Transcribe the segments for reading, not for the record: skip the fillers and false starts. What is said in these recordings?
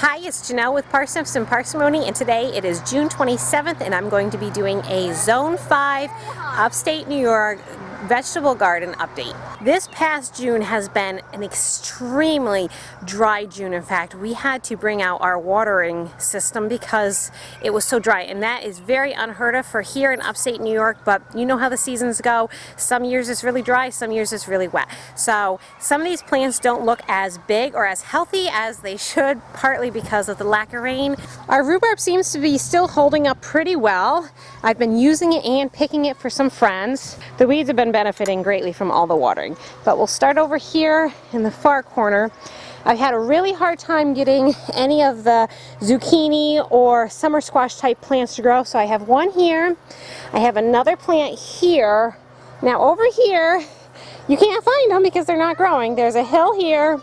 Hi, it's Janelle with Parsnips and Parsimony, and today it is June 27th, and I'm going to be doing a Zone 5 Upstate New York vegetable garden update. This past June has been an extremely dry June. In fact, we had to bring out our watering system because it was so dry, and that is very unheard of for here in Upstate New York, but you know how the seasons go. Some years it's really dry, some years it's really wet. So some of these plants don't look as big or as healthy as they should, partly because of the lack of rain. Our rhubarb seems to be still holding up pretty well. I've been using it and picking it for some friends. The weeds have been benefiting greatly from all the watering. But we'll start over here in the far corner. I've had a really hard time getting any of the zucchini or summer squash type plants to grow. So I have one here. I have another plant here. Now over here, you can't find them because they're not growing. There's a hill here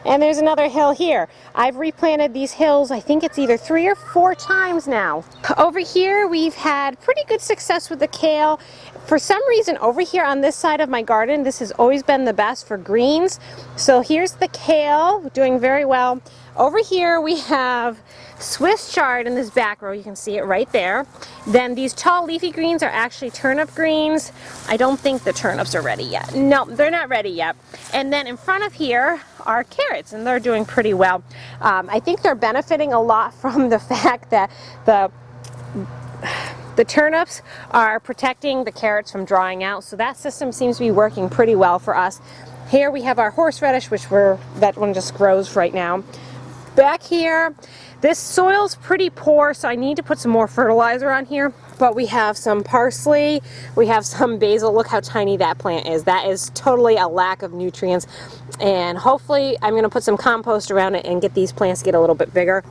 and there's another hill here. I've replanted these hills, I think it's either 3 or 4 times now. Over here we've had pretty good success with the kale. For some reason over here on this side of my garden, this has always been the best for greens. So here's the kale doing very well. Over here we have Swiss chard in this back row. You can see it right there. Then these tall leafy greens are actually turnip greens. I don't think the turnips are ready yet. No, they're not ready yet. And then in front of here are carrots, and they're doing pretty well. I think they're benefiting a lot from the fact that the turnips are protecting the carrots from drying out, so that system seems to be working pretty well for us. Here we have our horseradish, that one just grows right now. Back here, this soil's pretty poor, so I need to put some more fertilizer on here. But we have some parsley, we have some basil. Look how tiny that plant is. That is totally a lack of nutrients. And hopefully I'm going to put some compost around it and get these plants to get a little bit bigger.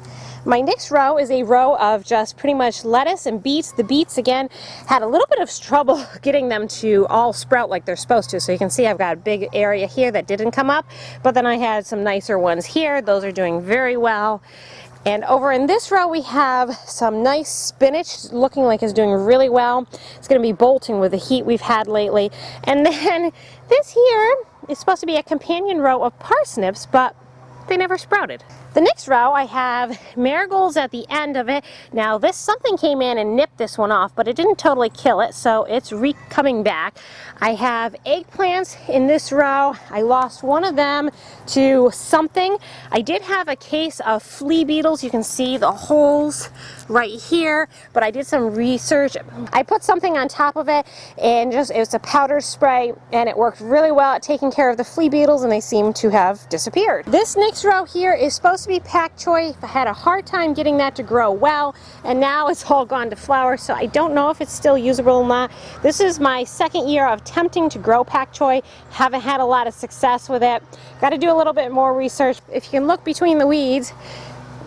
My next row is a row of just pretty much lettuce and beets. The beets, again, had a little bit of trouble getting them to all sprout like they're supposed to. So you can see I've got a big area here that didn't come up, but then I had some nicer ones here. Those are doing very well. And over in this row we have some nice spinach, looking like it's doing really well. It's going to be bolting with the heat we've had lately. And then this here is supposed to be a companion row of parsnips, but they never sprouted. The next row I have marigolds at the end of it. Now something came in and nipped this one off, but it didn't totally kill it, so it's coming back. I have eggplants in this row. I lost one of them to something. I did have a case of flea beetles. You can see the holes right here, but I did some research. I put something on top of it, and it was a powder spray, and it worked really well at taking care of the flea beetles, and they seem to have disappeared. This next row here is supposed to be pak choi. I had a hard time getting that to grow well, and now it's all gone to flower, so I don't know if it's still usable or not. This is my second year of attempting to grow pak choi. Haven't had a lot of success with it. Got to do a little bit more research. If you can look between the weeds,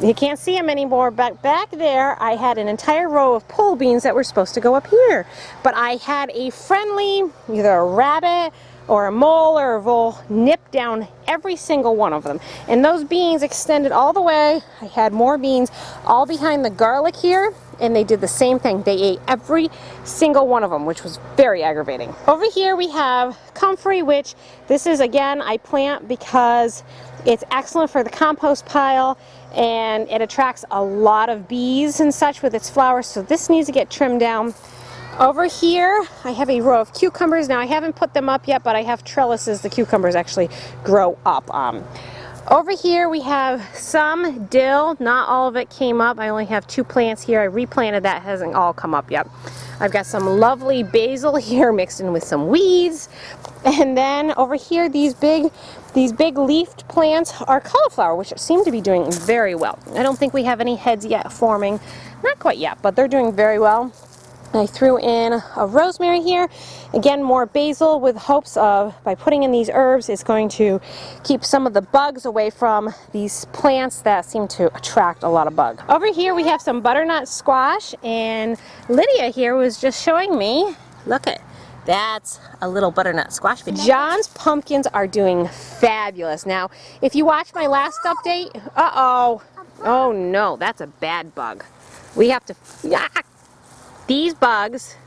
you can't see them anymore, but back there I had an entire row of pole beans that were supposed to go up here. But I had a friendly, either a rabbit or a mole or a vole, nip down every single one of them. And those beans extended all the way. I had more beans all behind the garlic here, and they did the same thing. They ate every single one of them, which was very aggravating. Over here we have comfrey, which this is, again, I plant because it's excellent for the compost pile, and it attracts a lot of bees and such with its flowers, so this needs to get trimmed down. Over here I have a row of cucumbers. Now I haven't put them up yet, but I have trellises the cucumbers actually grow up. Over here we have some dill. Not all of it came up. I only have 2 plants here. I replanted that, hasn't all come up yet. I've got some lovely basil here mixed in with some weeds. And then over here these big leafed plants are cauliflower, which seem to be doing very well. I don't think we have any heads yet forming. Not quite yet, but they're doing very well. I threw in a rosemary here. Again, more basil with hopes of, by putting in these herbs, it's going to keep some of the bugs away from these plants that seem to attract a lot of bugs. Over here we have some butternut squash, and Lydia here was just showing me, look at, that's a little butternut squash. John's pumpkins are doing fabulous. Now, if you watch my last update, oh no, that's a bad bug. We have to, these bugs,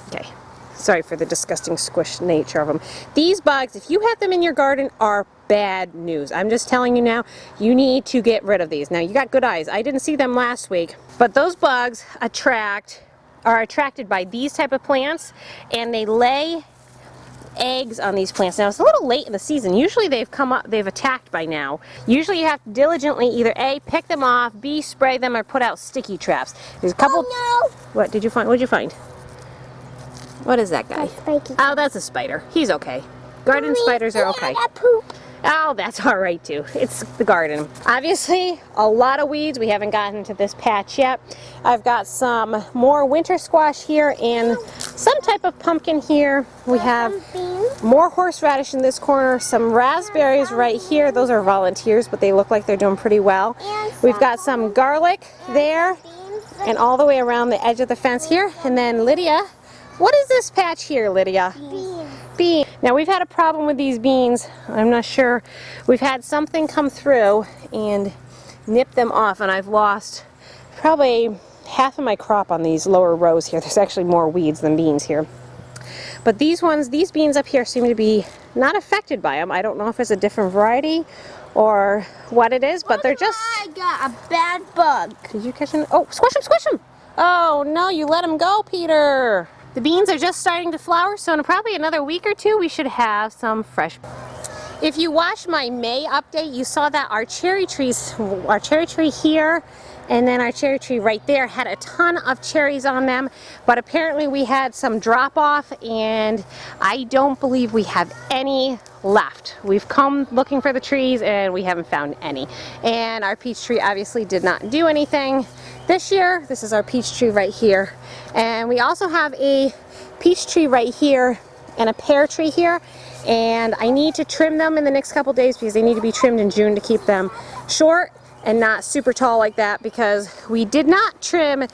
okay, sorry for the disgusting squish nature of them. These bugs, if you have them in your garden, are bad news. I'm just telling you now, you need to get rid of these. Now, you got good eyes. I didn't see them last week, but those bugs are attracted by these type of plants, and they lay eggs on these plants. Now, it's a little late in the season. Usually they've attacked by now. Usually you have to diligently either A, pick them off, B, spray them, or put out sticky traps. There's a couple. Oh, no. What did you find? What did you find? What is that guy? Oh, that's a spider. He's okay. Garden spiders are okay. Oh, that's all right too. It's the garden. Obviously, a lot of weeds. We haven't gotten to this patch yet. I've got some more winter squash here and some type of pumpkin here. We have more horseradish in this corner, some raspberries right here. Those are volunteers, but they look like they're doing pretty well. We've got some garlic there and all the way around the edge of the fence here. And then Lydia, what is this patch here, Lydia? Beans. Now, we've had a problem with these beans. I'm not sure. We've had something come through and nip them off, and I've lost probably half of my crop on these lower rows here. There's actually more weeds than beans here. But these beans up here seem to be not affected by them. I don't know if it's a different variety or what it is, but they're just... I got a bad bug. Did you catch him? Oh, squish him, squish him! Oh, no, you let him go, Peter. The beans are just starting to flower, so in probably another week or two, we should have some fresh. If you watched my May update, you saw that our cherry tree here and then our cherry tree right there had a ton of cherries on them, but apparently we had some drop off, and I don't believe we have any left. We've come looking for the trees and we haven't found any. And our peach tree obviously did not do anything this year. This is our peach tree right here. And we also have a peach tree right here and a pear tree here. And I need to trim them in the next couple days because they need to be trimmed in June to keep them short and not super tall like that, because we did not trim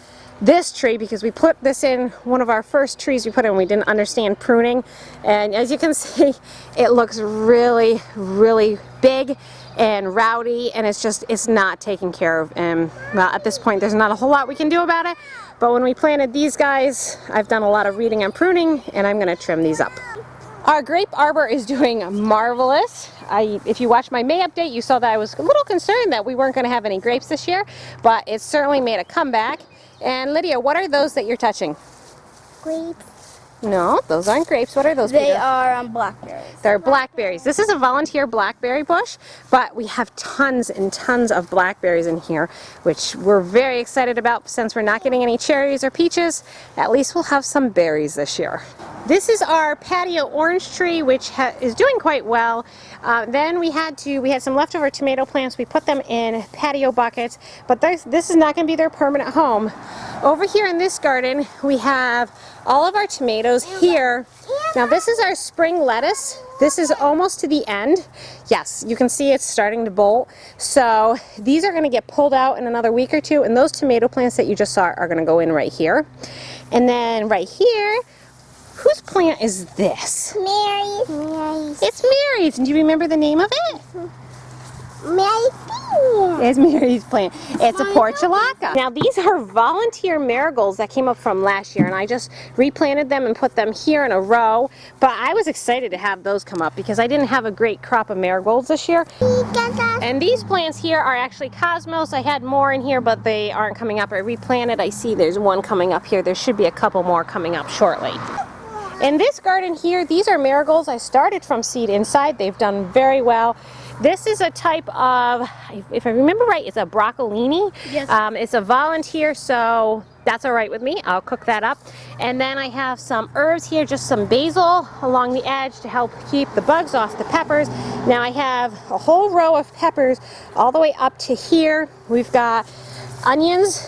this tree because we put this in one of our first trees we put in. We didn't understand pruning, and as you can see, it looks really, really big and rowdy, and it's not taken care of. And well, at this point, there's not a whole lot we can do about it. But when we planted these guys, I've done a lot of reading on pruning, and I'm going to trim these up. Our grape arbor is doing marvelous. If you watched my May update, you saw that I was a little concerned that we weren't going to have any grapes this year, but it certainly made a comeback. And Lydia, what are those that you're touching? Grapes. No, those aren't grapes. What are those? They Peter? are blackberries. They're blackberries. This is a volunteer blackberry bush, but we have tons and tons of blackberries in here, which we're very excited about. Since we're not getting any cherries or peaches, at least we'll have some berries this year. This is our patio orange tree, which is doing quite well. Then we had some leftover tomato plants. We put them in patio buckets, but this is not going to be their permanent home. Over here in this garden, we have all of our tomatoes here. Now this is our spring lettuce. This is almost to the end. Yes, you can see it's starting to bolt. So these are going to get pulled out in another week or two, and those tomato plants that you just saw are going to go in right here. And then right here, whose plant is this? Mary's. It's Mary's. Do you remember the name of it? Mary's plant. It's Mary's plant. It's a portulaca. Now these are volunteer marigolds that came up from last year, and I just replanted them and put them here in a row. But I was excited to have those come up because I didn't have a great crop of marigolds this year. And these plants here are actually cosmos. I had more in here, but they aren't coming up. I replanted. I see there's one coming up here. There should be a couple more coming up shortly. In this garden here, these are marigolds. I started from seed inside. They've done very well. This is a type of, if I remember right, it's a broccolini. Yes. It's a volunteer, so that's all right with me. I'll cook that up. And then I have some herbs here, just some basil along the edge to help keep the bugs off the peppers. Now I have a whole row of peppers all the way up to here. We've got onions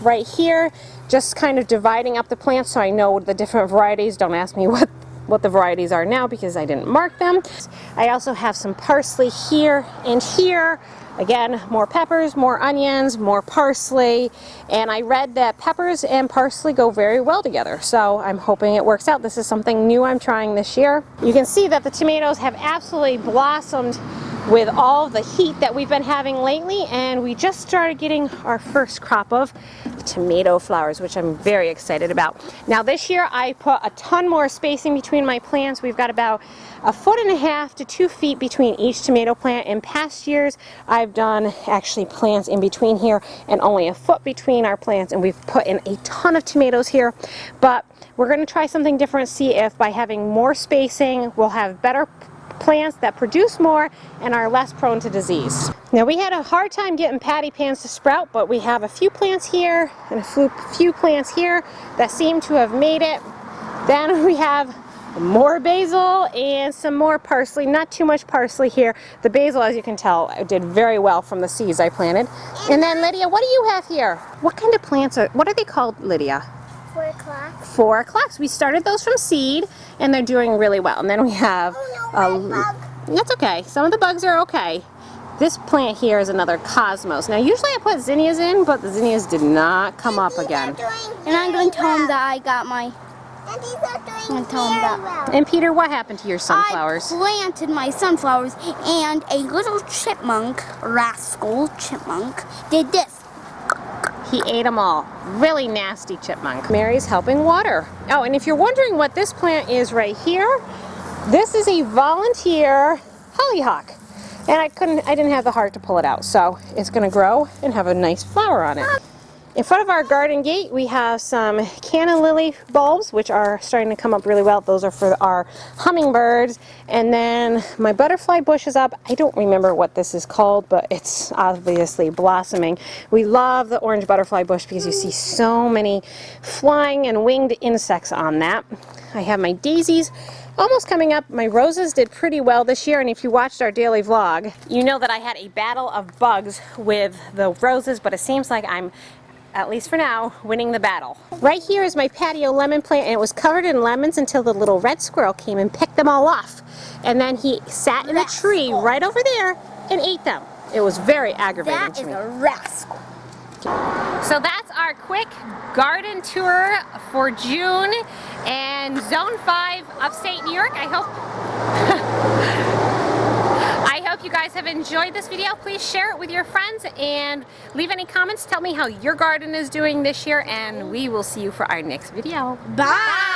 right here, just kind of dividing up the plants so I know the different varieties. Don't ask me what the varieties are now because I didn't mark them. I also have some parsley here and here. Again, more peppers, more onions, more parsley. And I read that peppers and parsley go very well together, so I'm hoping it works out. This is something new I'm trying this year. You can see that the tomatoes have absolutely blossomed with all the heat that we've been having lately, and we just started getting our first crop of tomato flowers, which I'm very excited about. Now this year I put a ton more spacing between my plants. We've got about 1.5 to 2 feet between each tomato plant. In past years I've done actually plants in between here and only a foot between our plants, and we've put in a ton of tomatoes here. But we're going to try something different, see if by having more spacing we'll have better plants that produce more and are less prone to disease. Now we had a hard time getting patty pans to sprout, but we have a few plants here and a few plants here that seem to have made it. Then we have more basil and some more parsley. Not too much parsley here. The basil, as you can tell, did very well from the seeds I planted. And then Lydia, what do you have here? What kind of plants what are they called, Lydia? 4 o'clock. 4 o'clocks. We started those from seed and they're doing really well. And then we have Bug. that's okay. Some of the bugs are okay. This plant here is another cosmos. Now usually I put zinnias in, but the zinnias did not come up again. And I'm going to tell him that I got my... And these are doing very well. And Peter, what happened to your sunflowers? I planted my sunflowers and a little chipmunk, rascal chipmunk, did this. He ate them all. Really nasty chipmunk. Mary's helping water. Oh, and if you're wondering what this plant is right here, this is a volunteer hollyhock. And I didn't have the heart to pull it out, so it's going to grow and have a nice flower on it. In front of our garden gate, we have some canna lily bulbs, which are starting to come up really well. Those are for our hummingbirds. And then my butterfly bush is up. I don't remember what this is called, but it's obviously blossoming. We love the orange butterfly bush because you see so many flying and winged insects on that. I have my daisies almost coming up. My roses did pretty well this year, and if you watched our daily vlog, you know that I had a battle of bugs with the roses, but it seems like I'm, at least for now, winning the battle. Right here is my patio lemon plant, and it was covered in lemons until the little red squirrel came and picked them all off. And then he sat in a tree right over there and ate them. It was very aggravating to me. That is a rascal. So that's our quick garden tour for June and Zone 5, Upstate New York. I hope you guys have enjoyed this video. Please share it with your friends and leave any comments. Tell me how your garden is doing this year, and we will see you for our next video. Bye.